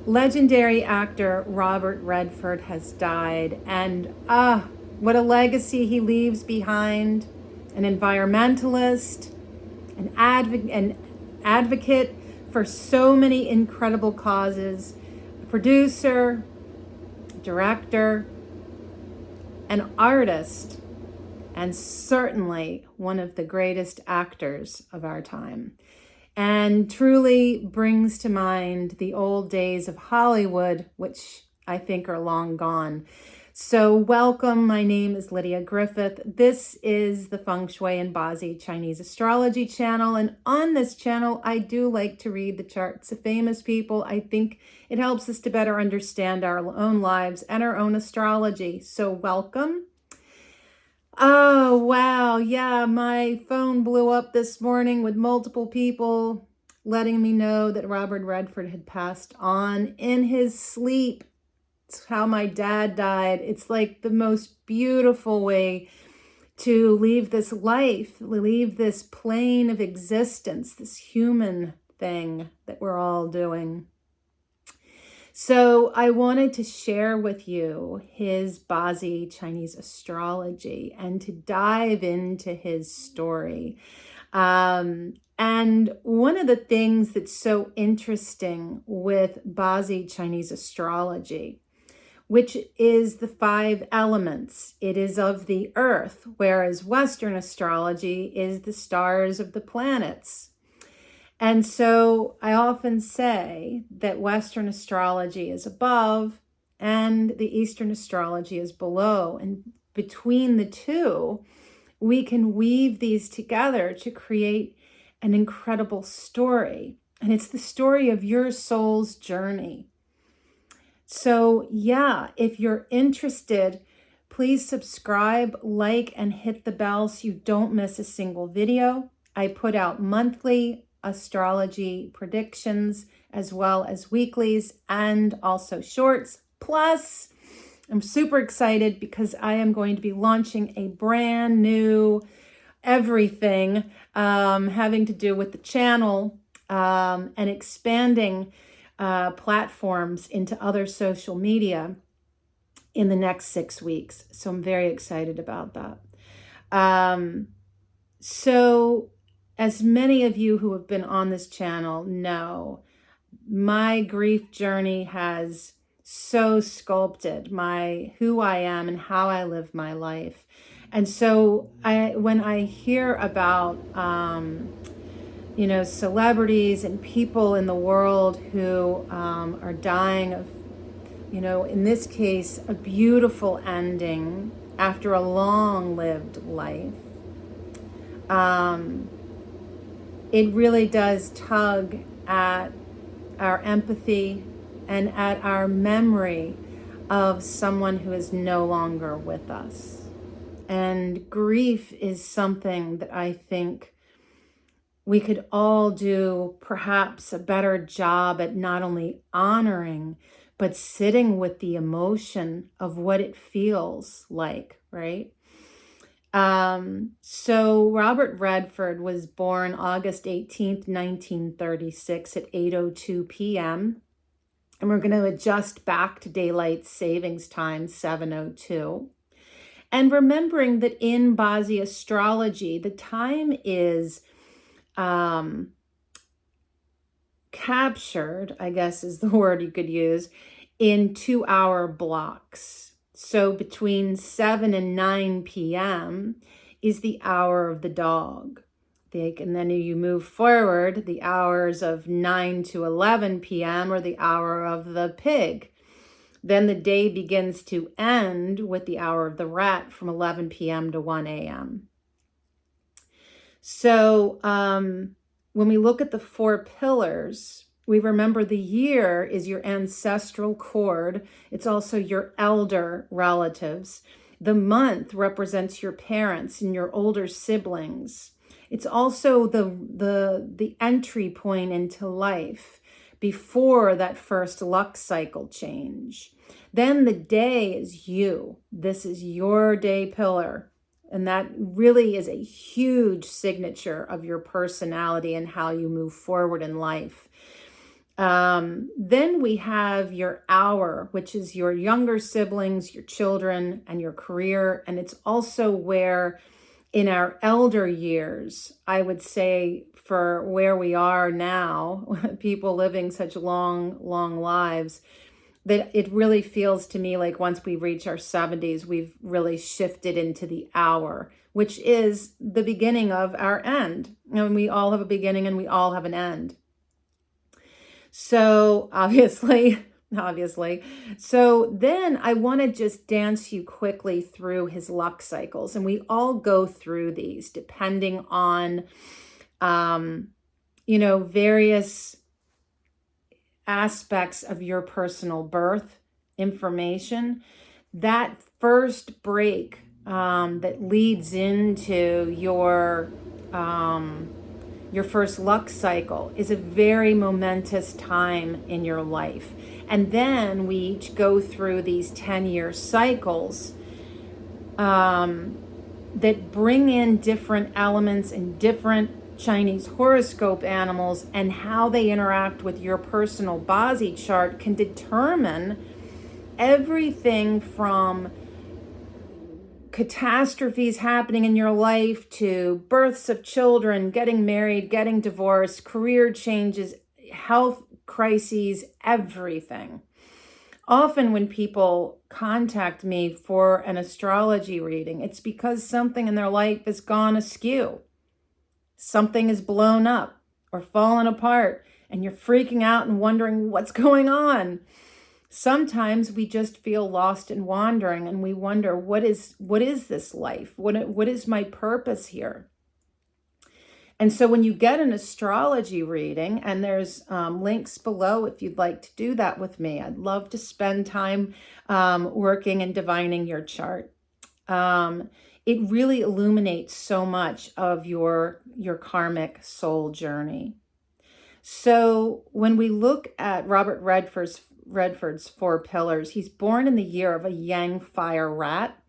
Legendary actor Robert Redford has died, and what a legacy he leaves behind. An environmentalist, an advocate for so many incredible causes, a producer, director, an artist, and certainly one of the greatest actors of our time. And truly brings to mind the old days of Hollywood, which I think are long gone. So welcome, my name is Lydia Griffith. This is the Feng Shui and Bazi Chinese Astrology channel. And on this channel, I do like to read the charts of famous people. I think it helps us to better understand our own lives and our own astrology. So welcome. Oh, wow. Yeah, my phone blew up this morning with multiple people letting me know that Robert Redford had passed on in his sleep. It's how my dad died. It's like the most beautiful way to leave this life, leave this plane of existence, this human thing that we're all doing. So I wanted to share with you his Bazi Chinese astrology and to dive into his story. And one of the things that's so interesting with Bazi Chinese astrology, which is the 5 elements, it is of the earth, whereas Western astrology is the stars of the planets. And so I often say that Western astrology is above and the Eastern astrology is below. And between the two, we can weave these together to create an incredible story. And it's the story of your soul's journey. So yeah, if you're interested, please subscribe, like, and hit the bell so you don't miss a single video. I put out monthly astrology predictions as well as weeklies and also shorts. Plus, I'm super excited because I am going to be launching a brand new everything having to do with the channel and expanding platforms into other social media in the next 6 weeks. So I'm very excited about that. So as many of you who have been on this channel know, my grief journey has so sculpted who I am and how I live my life. And so when I hear about celebrities and people in the world who are dying of, in this case, a beautiful ending after a long-lived life, it really does tug at our empathy and at our memory of someone who is no longer with us. And grief is something that I think we could all do perhaps a better job at not only honoring, but sitting with the emotion of what it feels like, right? So Robert Redford was born August 18th, 1936 at 8:02 p.m. And we're going to adjust back to daylight savings time, 7:02. And remembering that in Bazi astrology, the time is captured, I guess is the word you could use, in 2-hour blocks. So between 7 and 9 p.m. is the hour of the dog. And then you move forward, the hours of 9 to 11 p.m. are the hour of the pig. Then the day begins to end with the hour of the rat from 11 p.m. to 1 a.m. So when we look at the 4 pillars, we remember the year is your ancestral cord. It's also your elder relatives. The month represents your parents and your older siblings. It's also the entry point into life before that first luck cycle change. Then the day is you. This is your day pillar. And that really is a huge signature of your personality and how you move forward in life. Then we have your hour, which is your younger siblings, your children, and your career. And it's also where in our elder years, I would say for where we are now, people living such long, long lives, that it really feels to me like once we reach our 70s, we've really shifted into the hour, which is the beginning of our end. And we all have a beginning and we all have an end. So obviously. So then I want to just dance you quickly through his luck cycles. And we all go through these depending on, various aspects of your personal birth information. That first break that leads into your first luck cycle is a very momentous time in your life. And then we each go through these 10-year cycles that bring in different elements and different Chinese horoscope animals, and how they interact with your personal Bazi chart can determine everything from catastrophes happening in your life to births of children, getting married, getting divorced, career changes, health crises, everything. Often when people contact me for an astrology reading, it's because something in their life has gone askew. Something is blown up or fallen apart, and you're freaking out and wondering what's going on. Sometimes we just feel lost and wandering, and we wonder, what is this life? What is my purpose here? And so when you get an astrology reading, and there's links below if you'd like to do that with me, I'd love to spend time working and divining your chart. It really illuminates so much of your karmic soul journey. So when we look at Robert Redford's 4 pillars, he's born in the year of a Yang fire rat,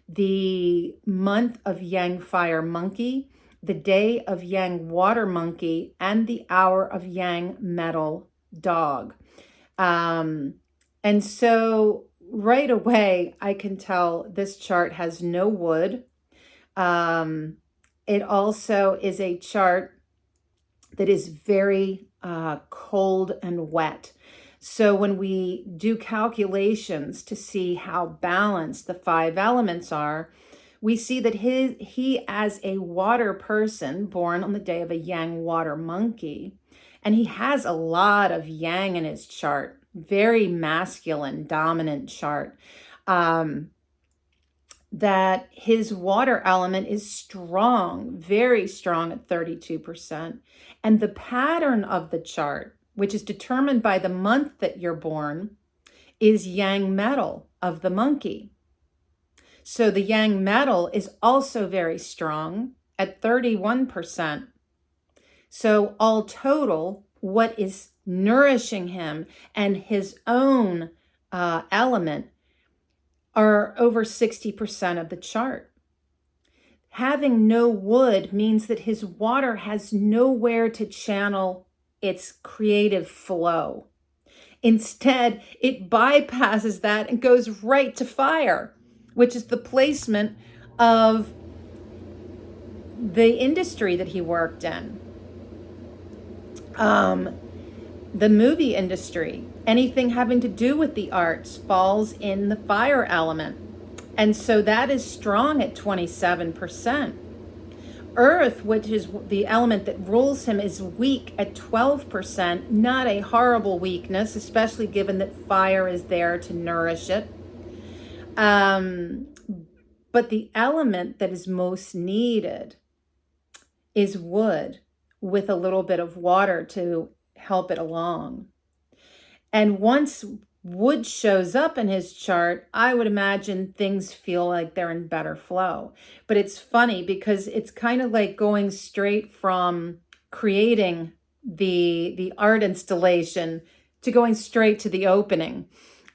the month of Yang fire monkey, the day of Yang water monkey, and the hour of Yang metal dog. And so right away, I can tell this chart has no wood. It also is a chart that is very cold and wet. So when we do calculations to see how balanced the 5 elements are, we see that he as a water person born on the day of a Yang water monkey, and he has a lot of Yang in his chart, very masculine, dominant chart, that his water element is strong, very strong at 32%. And the pattern of the chart, which is determined by the month that you're born, is Yang metal of the monkey. So the Yang metal is also very strong at 31%. So all total, what is nourishing him and his own element are over 60% of the chart. Having no wood means that his water has nowhere to channel its creative flow. Instead, it bypasses that and goes right to fire, which is the placement of the industry that he worked in. The movie industry, anything having to do with the arts falls in the fire element. And so that is strong at 27%. Earth, which is the element that rules him, is weak at 12%. Not a horrible weakness, especially given that fire is there to nourish it. But the element that is most needed is wood, with a little bit of water to help it along. And once wood shows up in his chart, I would imagine things feel like they're in better flow. But it's funny because it's kind of like going straight from creating the art installation to going straight to the opening.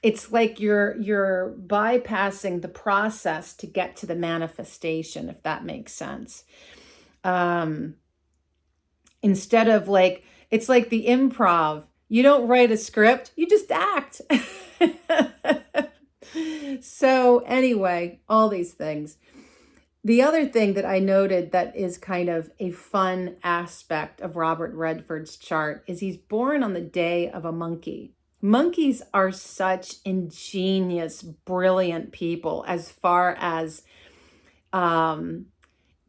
It's like you're bypassing the process to get to the manifestation, if that makes sense. Instead of like, it's like the improv. You don't write a script, you just act. So anyway, all these things. The other thing that I noted that is kind of a fun aspect of Robert Redford's chart is he's born on the day of a monkey. Monkeys are such ingenious, brilliant people as far as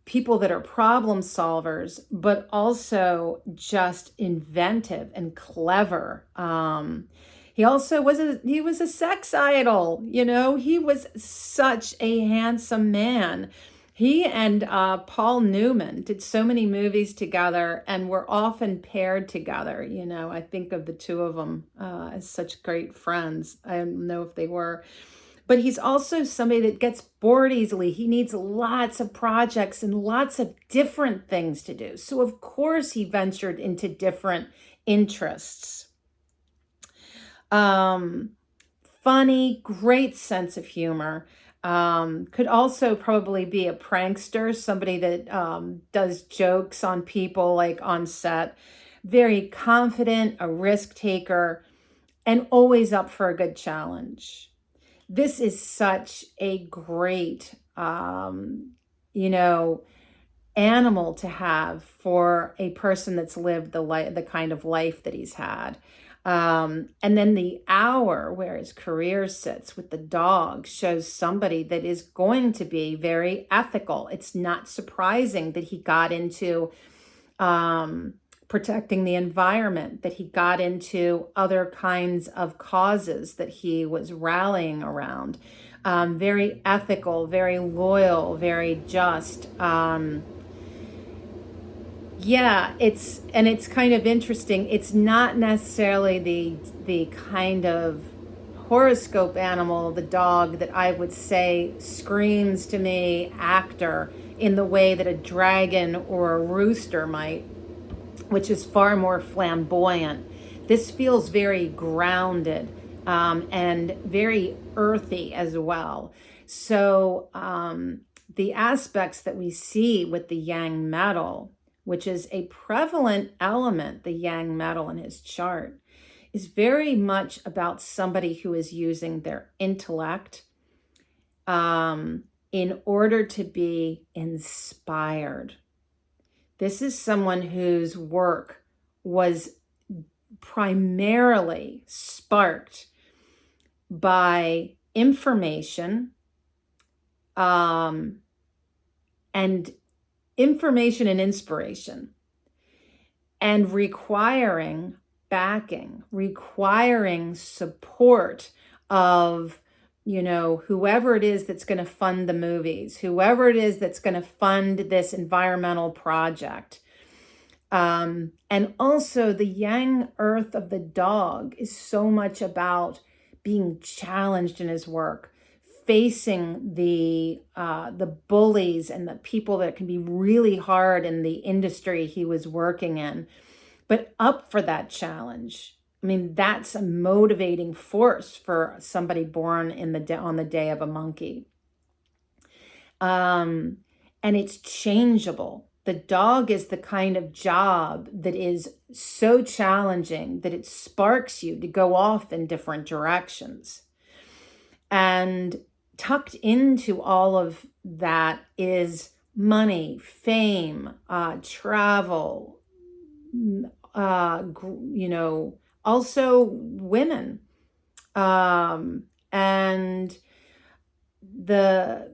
people that are problem solvers, but also just inventive and clever. He also was a sex idol. You know, he was such a handsome man. He and Paul Newman did so many movies together and were often paired together. You know, I think of the two of them as such great friends. I don't know if they were. But he's also somebody that gets bored easily. He needs lots of projects and lots of different things to do. So, of course, he ventured into different interests. Funny, great sense of humor. Could also probably be a prankster, somebody that does jokes on people like on set. Very confident, a risk taker, and always up for a good challenge. This is such a great, animal to have for a person that's lived the kind of life that he's had. And then the hour where his career sits with the dog shows somebody that is going to be very ethical. It's not surprising that he got into protecting the environment, that he got into other kinds of causes that he was rallying around. Very ethical, very loyal, very just. It's kind of interesting. It's not necessarily the kind of horoscope animal, the dog, that I would say screams to me actor in the way that a dragon or a rooster might, which is far more flamboyant. This feels very grounded and very earthy as well. So the aspects that we see with the yang metal, which is a prevalent element, the yang metal in his chart, is very much about somebody who is using their intellect in order to be inspired. This is someone whose work was primarily sparked by information and inspiration, and requiring backing, requiring support of, whoever it is that's going to fund the movies, whoever it is that's going to fund this environmental project. And also the yang earth of the dog is so much about being challenged in his work, facing the bullies and the people that can be really hard in the industry he was working in, but up for that challenge. I mean, that's a motivating force for somebody born on the day of a monkey. And it's changeable. The dog is the kind of job that is so challenging that it sparks you to go off in different directions. And tucked into all of that is money, fame, travel, also women. And the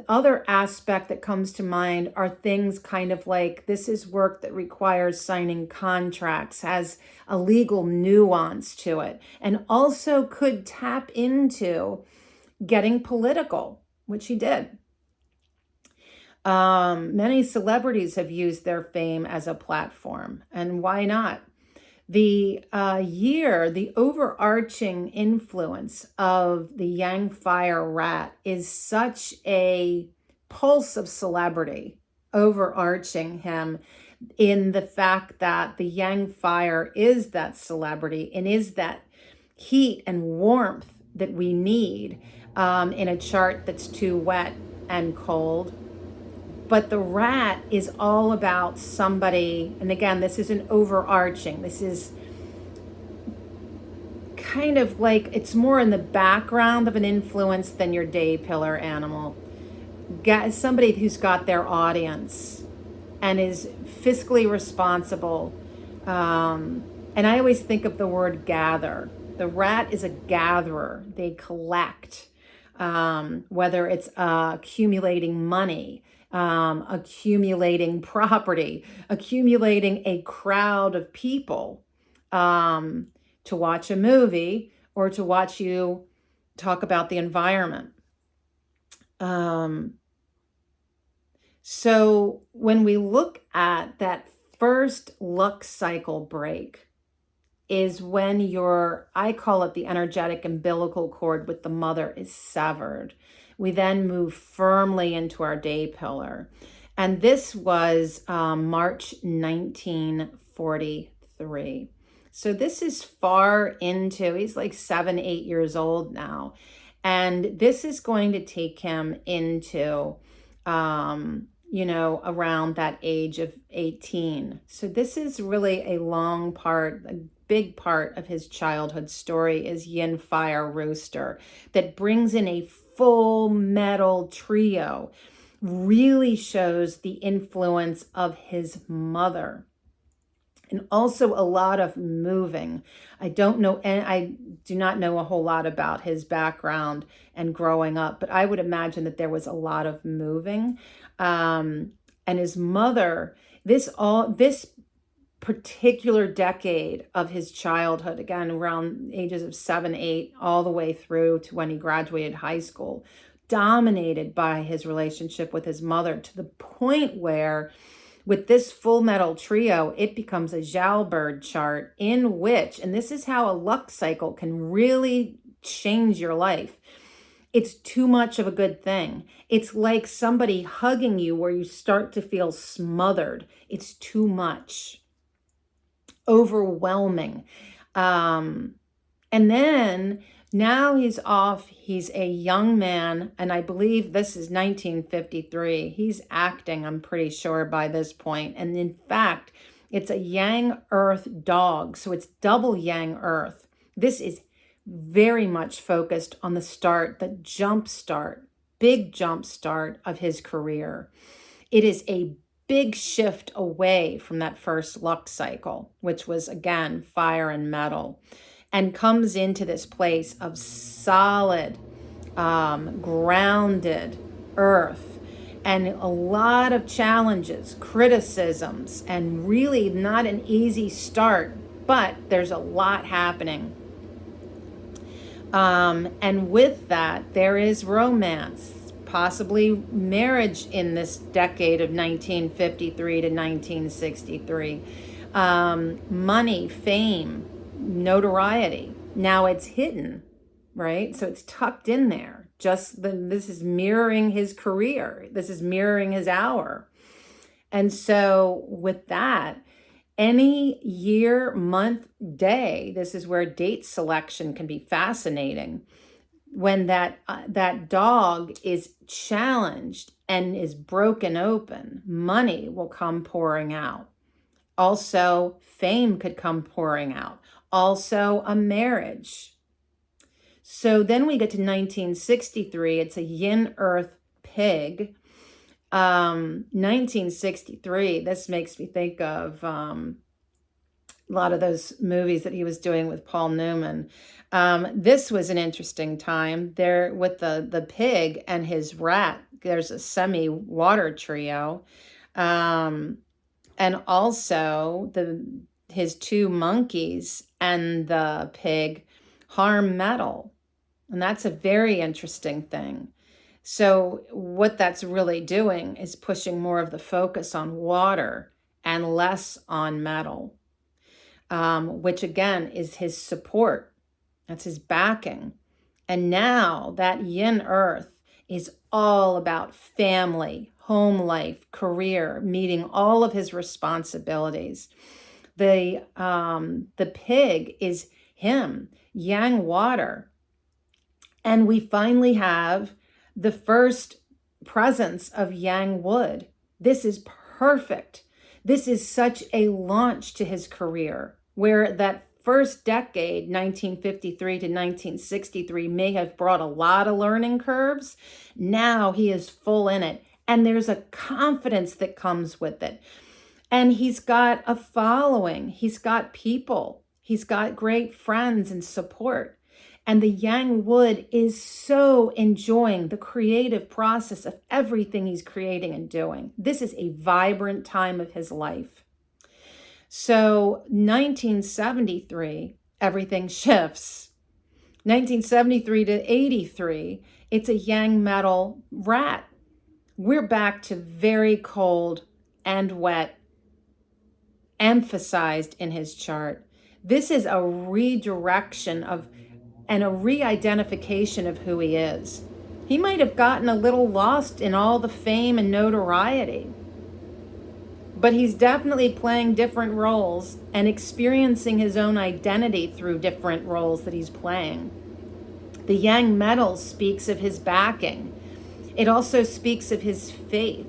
other aspect that comes to mind are things kind of like, this is work that requires signing contracts, has a legal nuance to it, and also could tap into getting political, which he did. Many celebrities have used their fame as a platform, and why not? The overarching influence of the Yang Fire Rat is such a pulse of celebrity overarching him, in the fact that the Yang Fire is that celebrity and is that heat and warmth that we need in a chart that's too wet and cold. But the rat is all about somebody, and again, this isn't overarching. This is kind of like, it's more in the background of an influence than your day pillar animal. Somebody who's got their audience and is fiscally responsible. And I always think of the word gather. The rat is a gatherer. They collect, whether it's accumulating money, accumulating property, accumulating a crowd of people to watch a movie or to watch you talk about the environment. So when we look at that first luck cycle break is when I call it the energetic umbilical cord with the mother is severed. We then move firmly into our day pillar. And this was March 1943. So this is far into, he's like 7, 8 years old now. And this is going to take him into, around that age of 18. So this is really a big part of his childhood story is Yin Fire Rooster that brings in a full metal trio, really shows the influence of his mother. And also a lot of moving. I do not know a whole lot about his background and growing up, but I would imagine that there was a lot of moving. And his mother, this particular decade of his childhood, again, around ages of 7, 8, all the way through to when he graduated high school, dominated by his relationship with his mother to the point where with this full metal trio, it becomes a Jalbert chart in which, and this is how a luck cycle can really change your life. It's too much of a good thing. It's like somebody hugging you where you start to feel smothered. It's too much. Overwhelming. And then now he's off. He's a young man, and I believe this is 1953. He's acting, I'm pretty sure, by this point. And in fact, it's a Yang Earth dog, so it's double Yang Earth. This is very much focused on the big jump start of his career. It is a big shift away from that first luck cycle, which was, again, fire and metal, and comes into this place of solid, grounded earth, and a lot of challenges, criticisms, and really not an easy start, but there's a lot happening. And with that, there is romance, possibly marriage in this decade of 1953 to 1963, money, fame, notoriety. Now it's hidden, right? So it's tucked in there. This is mirroring his career. This is mirroring his hour. And so with that, any year, month, day, this is where date selection can be fascinating. When that dog is challenged and is broken open, money will come pouring out. Also, fame could come pouring out. Also, a marriage. So then we get to 1963. It's a Yin Earth pig. 1963, this makes me think of a lot of those movies that he was doing with Paul Newman. This was an interesting time there with the pig and his rat. There's a semi-water trio. And also his two monkeys and the pig harm metal. And that's a very interesting thing. So what that's really doing is pushing more of the focus on water and less on metal, which again is his support. That's his backing. And now that Yin Earth is all about family, home life, career, meeting all of his responsibilities. The pig is him, Yang water. And we finally have the first presence of Yang wood. This is perfect. This is such a launch to his career, where that first decade, 1953 to 1963, may have brought a lot of learning curves. Now he is full in it. And there's a confidence that comes with it. And he's got a following. He's got people. He's got great friends and support. And the Yang Wood is so enjoying the creative process of everything he's creating and doing. This is a vibrant time of his life. So 1973, everything shifts. 1973 to 83, it's a Yang metal rat. We're back to very cold and wet, emphasized in his chart. This is a redirection of and a re-identification of who he is. He might have gotten a little lost in all the fame and notoriety, but he's definitely playing different roles and experiencing his own identity through different roles that he's playing. The Yang metal speaks of his backing. It also speaks of his faith.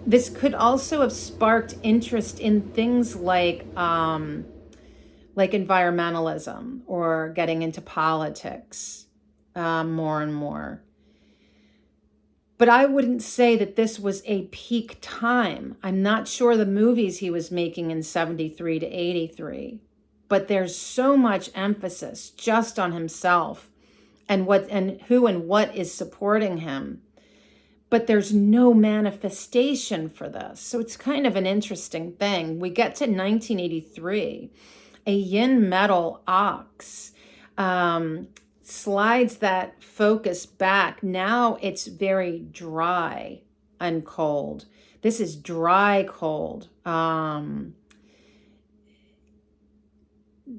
This could also have sparked interest in things like environmentalism or getting into politics more and more. But I wouldn't say that this was a peak time. I'm not sure the movies he was making in 73 to 83, but there's so much emphasis just on himself and who and what is supporting him. But there's no manifestation for this. So it's kind of an interesting thing. We get to 1983, a yin metal ox slides that focus back. Now it's very dry and cold. This is dry cold.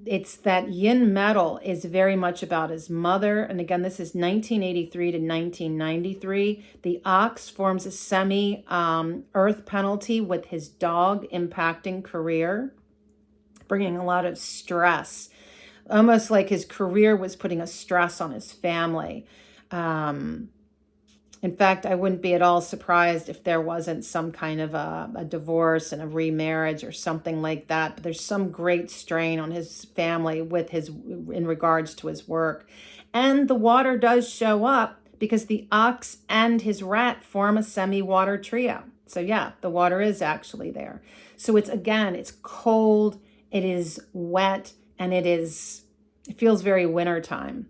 It's that yin metal is very much about his mother. And again, this is 1983 to 1993. The ox forms a semi-earth penalty with his dog impacting career, bringing a lot of stress, almost like his career was putting a stress on his family. In fact, I wouldn't be at all surprised if there wasn't some kind of a divorce and a remarriage or something like that. But there's some great strain on his family in regards to his work. And the water does show up because the ox and his rat form a semi-water trio. So yeah, the water is actually there. So it's cold, it is wet, and it feels very wintertime.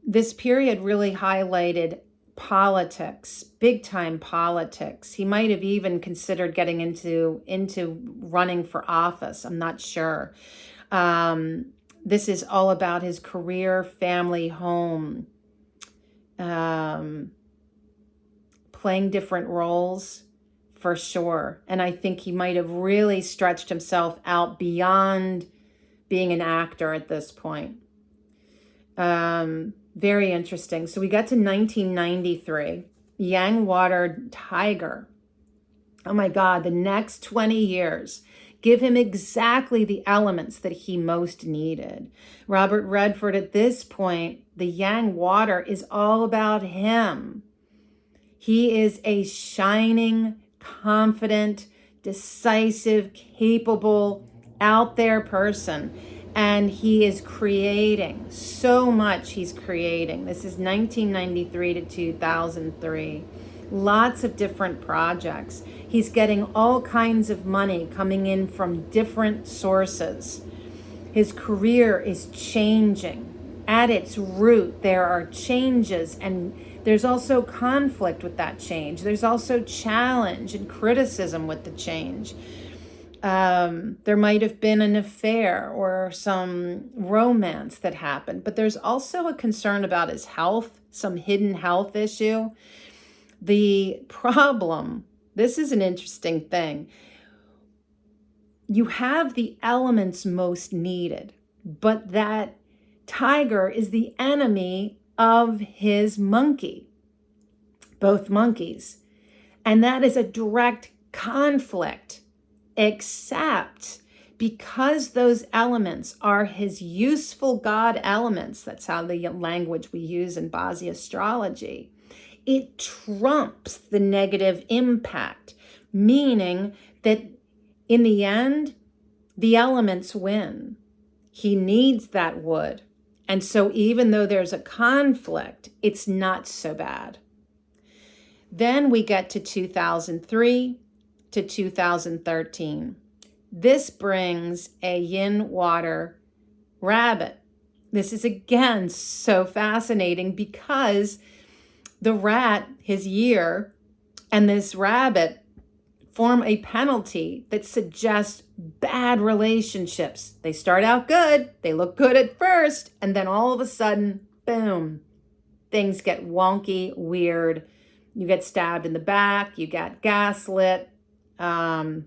This period really highlighted politics, big time politics. He might have even considered getting into running for office. I'm not sure. This is all about his career, family, home, playing different roles for sure. And I think he might have really stretched himself out beyond being an actor at this point. Very interesting. So we got to 1993, Yang Water Tiger. Oh my God, the next 20 years give him exactly the elements that he most needed. Robert Redford, at this point, the Yang Water is all about him. He is a shining, confident, decisive, capable, out there person. And he is creating so much. He's creating. This is 1993 to 2003. Lots of different projects. He's getting all kinds of money coming in from different sources. His career is changing. At its root, there are changes, and there's also conflict with that change. There's also challenge and criticism with the change. There might have been an affair or some romance that happened, but there's also a concern about his health, some hidden health issue. The problem, this is an interesting thing. You have the elements most needed, but that tiger is the enemy of his monkey, both monkeys. And that is a direct conflict. Except because those elements are his useful God elements, that's how the language we use in Bazi Astrology, it trumps the negative impact, meaning that in the end, the elements win. He needs that wood. And so even though there's a conflict, it's not so bad. Then we get to 2003 to 2013. This brings a yin water rabbit. This is again so fascinating because the rat, his year, and this rabbit form a penalty that suggests bad relationships. They start out good, they look good at first, and then all of a sudden, boom, things get wonky, weird. You get stabbed in the back, you get gaslit. But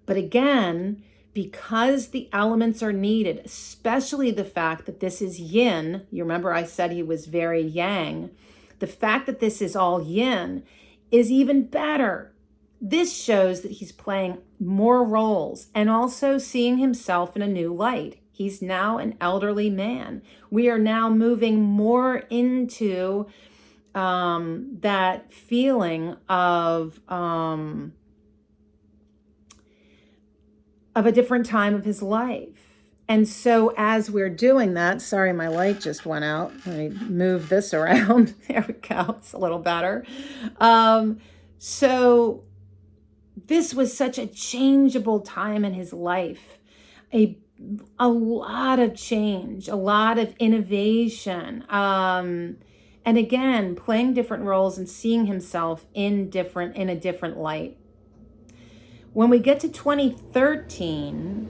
again, because the elements are needed, especially the fact that this is yin, you remember I said he was very yang, the fact that this is all yin is even better. This shows that he's playing more roles and also seeing himself in a new light. He's now an elderly man. We are now moving more into that feeling of a different time of his life. And so as we're doing that, sorry, my light just went out. Let me move this around. There we go. It's a little better. So this was such a changeable time in his life. A lot of change, a lot of innovation. And again, playing different roles and seeing himself in a different light. When we get to 2013,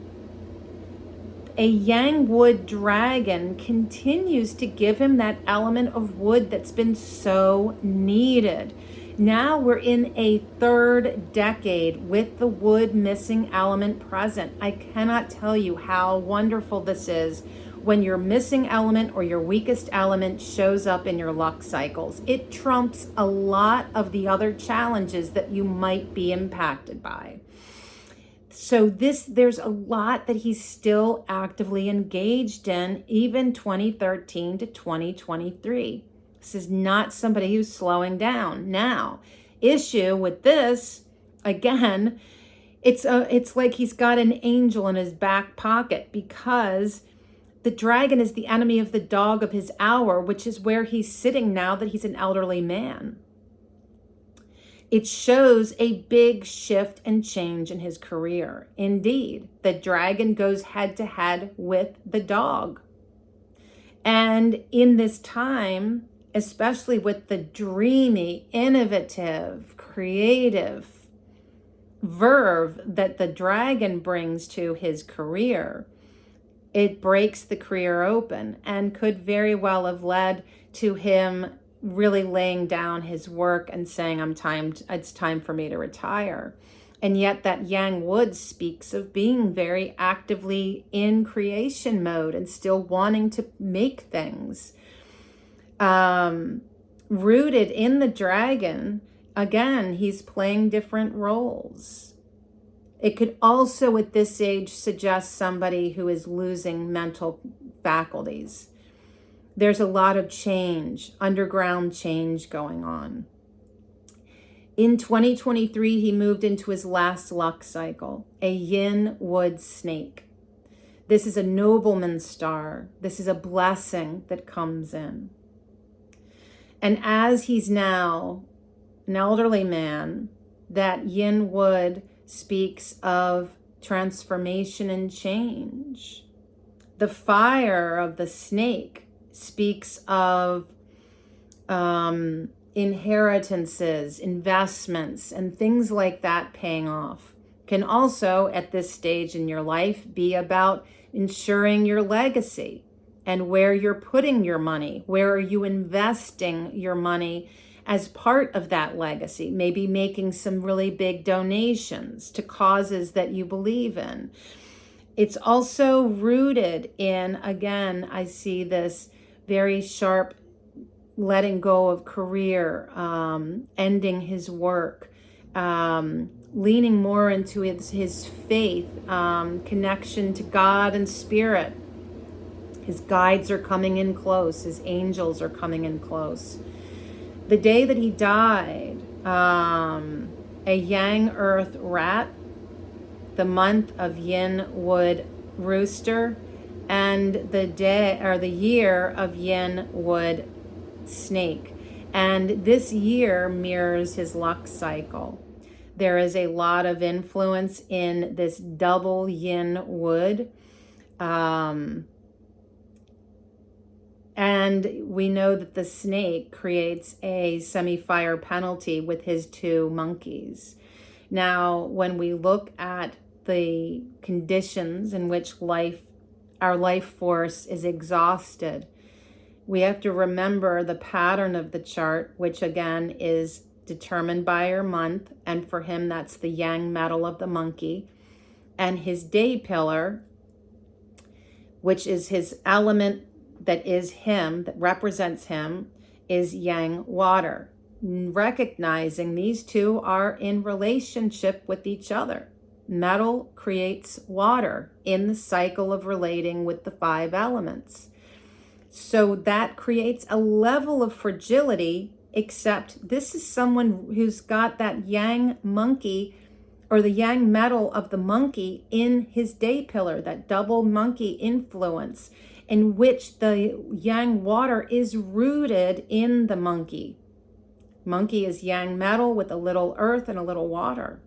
a yang wood dragon continues to give him that element of wood that's been so needed. Now we're in a third decade with the wood missing element present. I cannot tell you how wonderful this is when your missing element or your weakest element shows up in your luck cycles. It trumps a lot of the other challenges that you might be impacted by. So there's a lot that he's still actively engaged in, even 2013 to 2023. This is not somebody who's slowing down. Now, issue with this, again, it's like he's got an angel in his back pocket because the dragon is the enemy of the dog of his hour, which is where he's sitting now that he's an elderly man. It shows a big shift and change in his career. Indeed, the dragon goes head to head with the dog. And in this time, especially with the dreamy, innovative, creative verve that the dragon brings to his career, it breaks the career open and could very well have led to him really laying down his work and saying, it's time for me to retire. And yet that yang wood speaks of being very actively in creation mode and still wanting to make things. Rooted in the dragon, again, he's playing different roles. It could also at this age suggest somebody who is losing mental faculties. There's a lot of change, underground change going on. In 2023, he moved into his last luck cycle, a yin wood snake. This is a nobleman star. This is a blessing that comes in. And as he's now an elderly man, that yin wood speaks of transformation and change. The fire of the snake speaks of inheritances, investments, and things like that paying off. Can also, at this stage in your life, be about ensuring your legacy and where you're putting your money. Where are you investing your money as part of that legacy? Maybe making some really big donations to causes that you believe in. It's also rooted in, again, I see this very sharp letting go of career, ending his work, leaning more into his faith, connection to God and spirit. His guides are coming in close. His angels are coming in close. The day that he died, a yang earth rat the month of Yin Wood Rooster, and the day or the year of Yin Wood Snake. And this year mirrors his luck cycle. There is a lot of influence in this double Yin Wood. And we know that the snake creates a semi-fire penalty with his two monkeys. Now, when we look at the conditions in which our life force is exhausted, we have to remember the pattern of the chart, which again is determined by your month. And for him, that's the yang metal of the monkey. And his day pillar, which is his element that is him, that represents him, is yang water. Recognizing these two are in relationship with each other. Metal creates water in the cycle of relating with the 5 elements. So that creates a level of fragility, except this is someone who's got that yang monkey or the yang metal of the monkey in his day pillar, that double monkey influence, in which the yang water is rooted in the monkey. Monkey is yang metal with a little earth and a little water.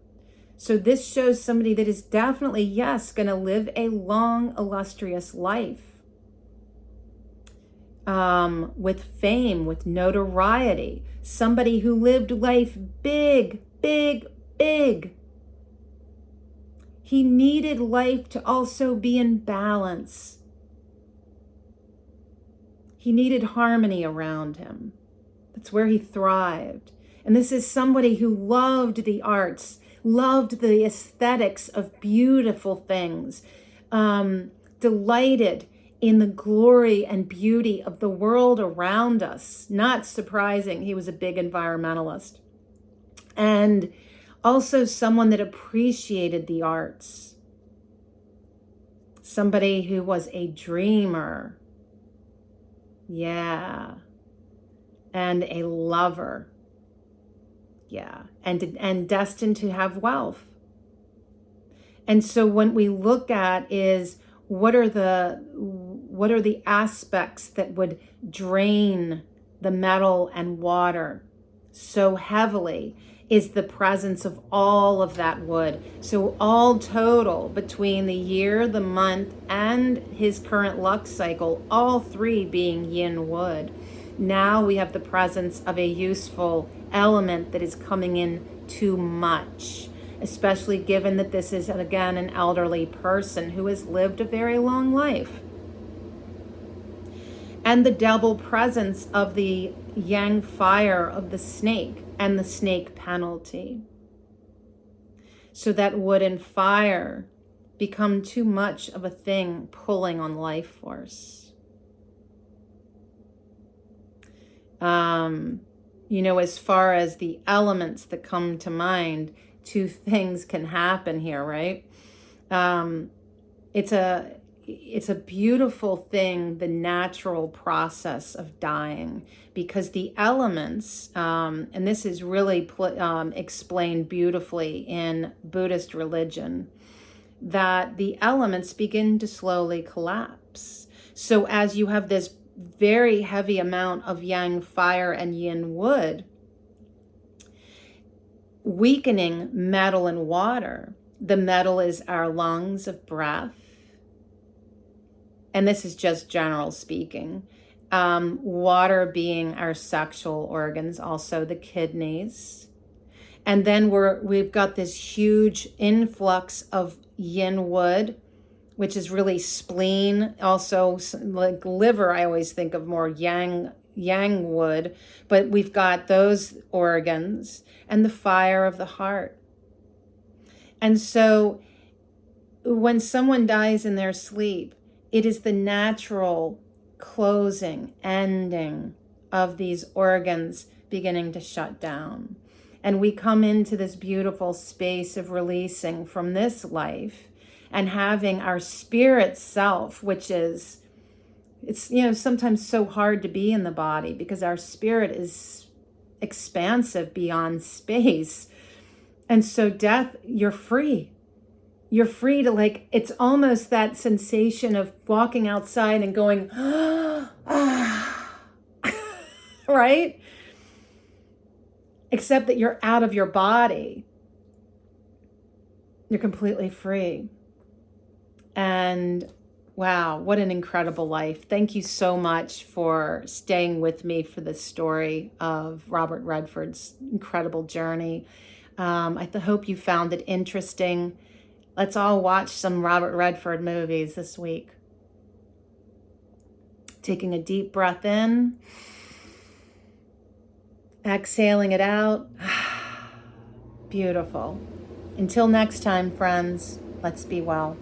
So this shows somebody that is definitely, yes, going to live a long, illustrious life. With fame, with notoriety. Somebody who lived life big, big, big. He needed life to also be in balance. He needed harmony around him. That's where he thrived. And this is somebody who loved the arts, loved the aesthetics of beautiful things, delighted in the glory and beauty of the world around us. Not surprising, he was a big environmentalist. And also someone that appreciated the arts. Somebody who was a dreamer. Yeah. And a lover. Yeah. And destined to have wealth. And so when we look at is what are the aspects that would drain the metal and water so heavily, is the presence of all of that wood. So all total between the year, the month, and his current luck cycle, all 3 being yin wood. Now we have the presence of a useful element that is coming in too much, especially given that this is, again, an elderly person who has lived a very long life. And the double presence of the yang fire of the snake and the snake penalty. So that wood and fire become too much of a thing pulling on life force. As far as the elements that come to mind, 2 things can happen here, right? It's a beautiful thing, the natural process of dying, because the elements, and this is really explained beautifully in Buddhist religion, that the elements begin to slowly collapse. So as you have this very heavy amount of yang fire and yin wood, weakening metal and water. The metal is our lungs of breath. And this is just general speaking. Water being our sexual organs, also the kidneys. And then we've got this huge influx of yin wood, which is really spleen. Also, like liver, I always think of more yang wood, but we've got those organs and the fire of the heart. And so when someone dies in their sleep, it is the natural closing, ending of these organs beginning to shut down. And we come into this beautiful space of releasing from this life and having our spirit self, which is, it's, sometimes so hard to be in the body because our spirit is expansive beyond space. And so death, you're free. you're free to, like, it's almost that sensation of walking outside and going, right? Except that you're out of your body. You're completely free. And wow, what an incredible life. Thank you so much for staying with me for this story of Robert Redford's incredible journey. I hope you found it interesting. Let's all watch some Robert Redford movies this week. Taking a deep breath in, exhaling it out. Beautiful. Until next time, friends, let's be well.